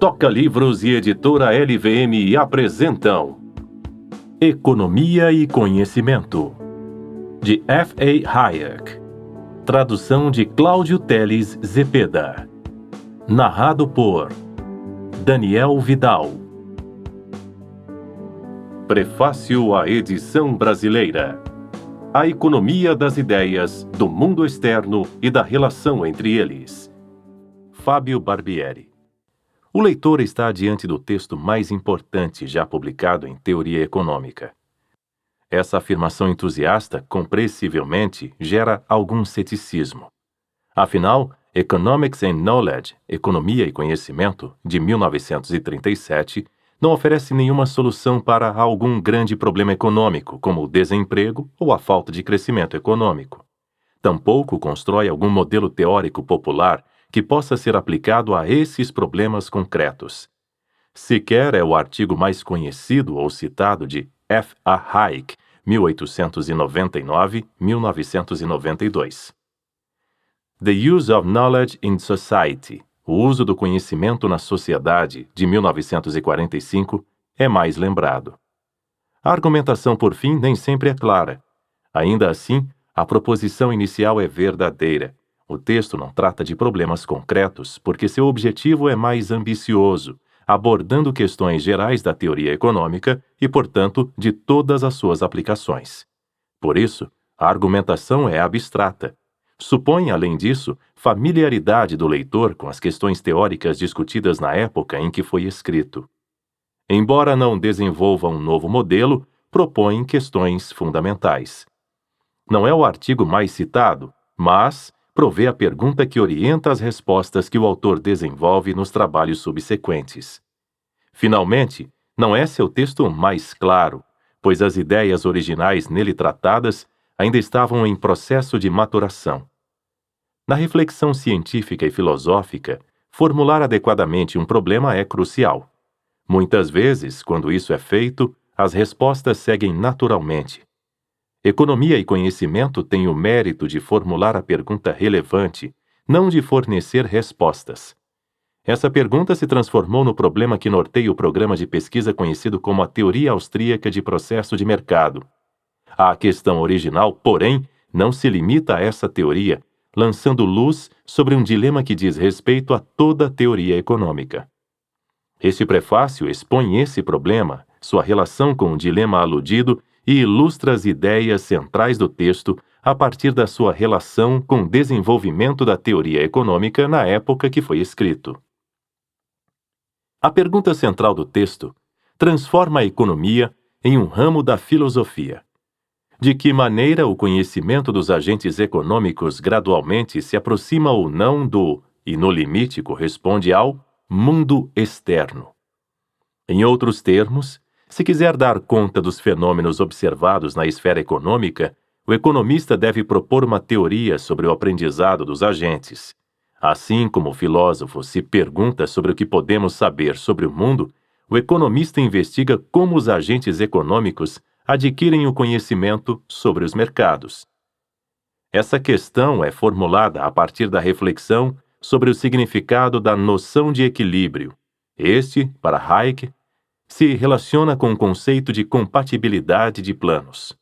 Toca Livros e Editora LVM apresentam Economia e Conhecimento, de F.A. Hayek. Tradução de Cláudio Teles Zepeda. Narrado por Daniel Vidal. Prefácio à edição brasileira. A economia das ideias, do mundo externo e da relação entre eles. Fábio Barbieri. O leitor está diante do texto mais importante já publicado em teoria econômica. Essa afirmação entusiasta, compreensivelmente, gera algum ceticismo. Afinal, Economics and Knowledge, Economia e Conhecimento, de 1937, não oferece nenhuma solução para algum grande problema econômico, como o desemprego ou a falta de crescimento econômico. Tampouco constrói algum modelo teórico popular que possa ser aplicado a esses problemas concretos. Sequer é o artigo mais conhecido ou citado de F.A. Hayek, 1899-1992. The Use of Knowledge in Society, o uso do conhecimento na sociedade, de 1945, é mais lembrado. A argumentação, por fim, nem sempre é clara. Ainda assim, a proposição inicial é verdadeira. O texto não trata de problemas concretos, porque seu objetivo é mais ambicioso, abordando questões gerais da teoria econômica e, portanto, de todas as suas aplicações. Por isso, a argumentação é abstrata. Supõe, além disso, familiaridade do leitor com as questões teóricas discutidas na época em que foi escrito. Embora não desenvolva um novo modelo, propõe questões fundamentais. Não é o artigo mais citado, mas provê a pergunta que orienta as respostas que o autor desenvolve nos trabalhos subsequentes. Finalmente, não é seu texto mais claro, pois as ideias originais nele tratadas ainda estavam em processo de maturação. Na reflexão científica e filosófica, formular adequadamente um problema é crucial. Muitas vezes, quando isso é feito, as respostas seguem naturalmente. Economia e conhecimento têm o mérito de formular a pergunta relevante, não de fornecer respostas. Essa pergunta se transformou no problema que norteia o programa de pesquisa conhecido como a Teoria Austríaca de Processo de Mercado. A questão original, porém, não se limita a essa teoria, lançando luz sobre um dilema que diz respeito a toda a teoria econômica. Este prefácio expõe esse problema, sua relação com o dilema aludido e ilustra as ideias centrais do texto a partir da sua relação com o desenvolvimento da teoria econômica na época que foi escrito. A pergunta central do texto transforma a economia em um ramo da filosofia. De que maneira o conhecimento dos agentes econômicos gradualmente se aproxima ou não do, e no limite corresponde ao, mundo externo. Em outros termos, se quiser dar conta dos fenômenos observados na esfera econômica, o economista deve propor uma teoria sobre o aprendizado dos agentes. Assim como o filósofo se pergunta sobre o que podemos saber sobre o mundo, o economista investiga como os agentes econômicos adquirem o conhecimento sobre os mercados. Essa questão é formulada a partir da reflexão sobre o significado da noção de equilíbrio. Este, para Hayek, se relaciona com o conceito de compatibilidade de planos.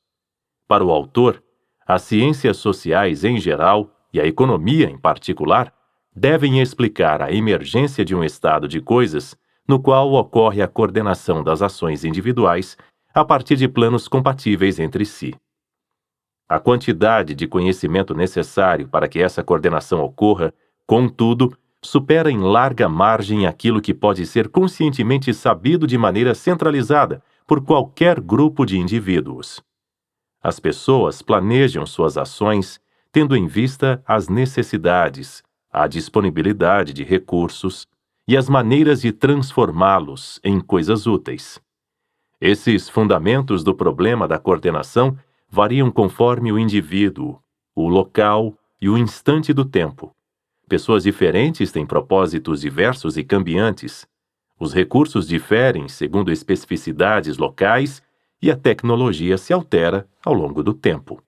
Para o autor, as ciências sociais em geral e a economia em particular devem explicar a emergência de um estado de coisas no qual ocorre a coordenação das ações individuais a partir de planos compatíveis entre si. A quantidade de conhecimento necessário para que essa coordenação ocorra, contudo, supera em larga margem aquilo que pode ser conscientemente sabido de maneira centralizada por qualquer grupo de indivíduos. As pessoas planejam suas ações tendo em vista as necessidades, a disponibilidade de recursos e as maneiras de transformá-los em coisas úteis. Esses fundamentos do problema da coordenação variam conforme o indivíduo, o local e o instante do tempo. Pessoas diferentes têm propósitos diversos e cambiantes. Os recursos diferem segundo especificidades locais e a tecnologia se altera ao longo do tempo.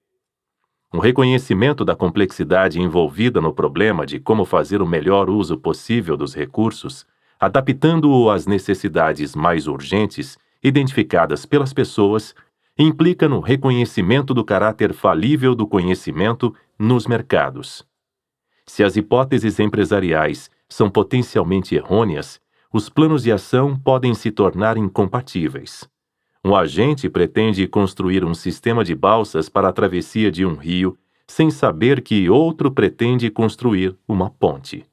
Um reconhecimento da complexidade envolvida no problema de como fazer o melhor uso possível dos recursos adaptando-o às necessidades mais urgentes identificadas pelas pessoas, implica no reconhecimento do caráter falível do conhecimento nos mercados. Se as hipóteses empresariais são potencialmente errôneas, os planos de ação podem se tornar incompatíveis. Um agente pretende construir um sistema de balsas para a travessia de um rio, sem saber que outro pretende construir uma ponte.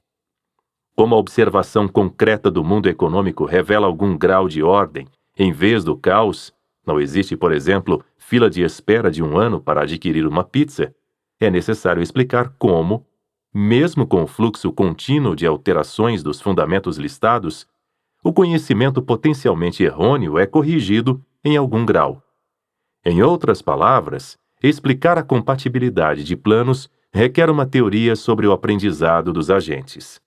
Como a observação concreta do mundo econômico revela algum grau de ordem, em vez do caos, não existe, por exemplo, fila de espera de 1 ano para adquirir uma pizza, é necessário explicar como, mesmo com o fluxo contínuo de alterações dos fundamentos listados, o conhecimento potencialmente errôneo é corrigido em algum grau. Em outras palavras, explicar a compatibilidade de planos requer uma teoria sobre o aprendizado dos agentes.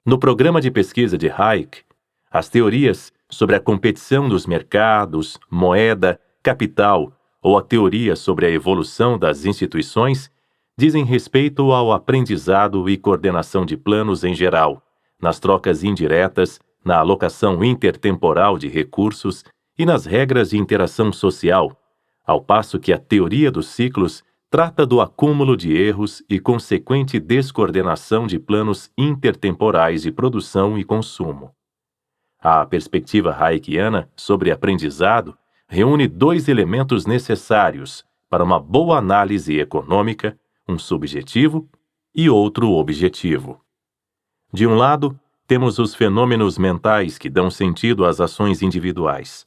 No programa de pesquisa de Hayek, as teorias sobre a competição dos mercados, moeda, capital ou a teoria sobre a evolução das instituições dizem respeito ao aprendizado e coordenação de planos em geral, nas trocas indiretas, na alocação intertemporal de recursos e nas regras de interação social, ao passo que a teoria dos ciclos trata do acúmulo de erros e consequente descoordenação de planos intertemporais de produção e consumo. A perspectiva hayekiana sobre aprendizado reúne 2 elementos necessários para uma boa análise econômica, um subjetivo e outro objetivo. De um lado, temos os fenômenos mentais que dão sentido às ações individuais.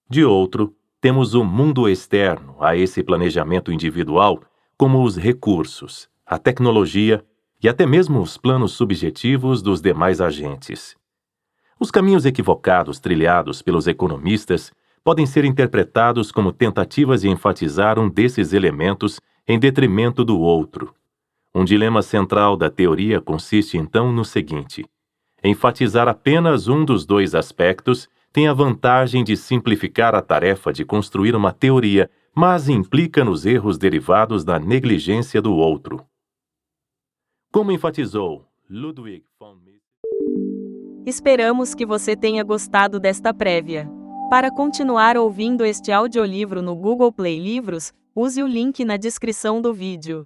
De outro, temos o mundo externo a esse planejamento individual, como os recursos, a tecnologia e até mesmo os planos subjetivos dos demais agentes. Os caminhos equivocados trilhados pelos economistas podem ser interpretados como tentativas de enfatizar um desses elementos em detrimento do outro. Um dilema central da teoria consiste então no seguinte: enfatizar apenas um dos 2 aspectos tem a vantagem de simplificar a tarefa de construir uma teoria, mas implica nos erros derivados da negligência do outro. Como enfatizou Ludwig von Mises. Esperamos que você tenha gostado desta prévia. Para continuar ouvindo este audiolivro no Google Play Livros, use o link na descrição do vídeo.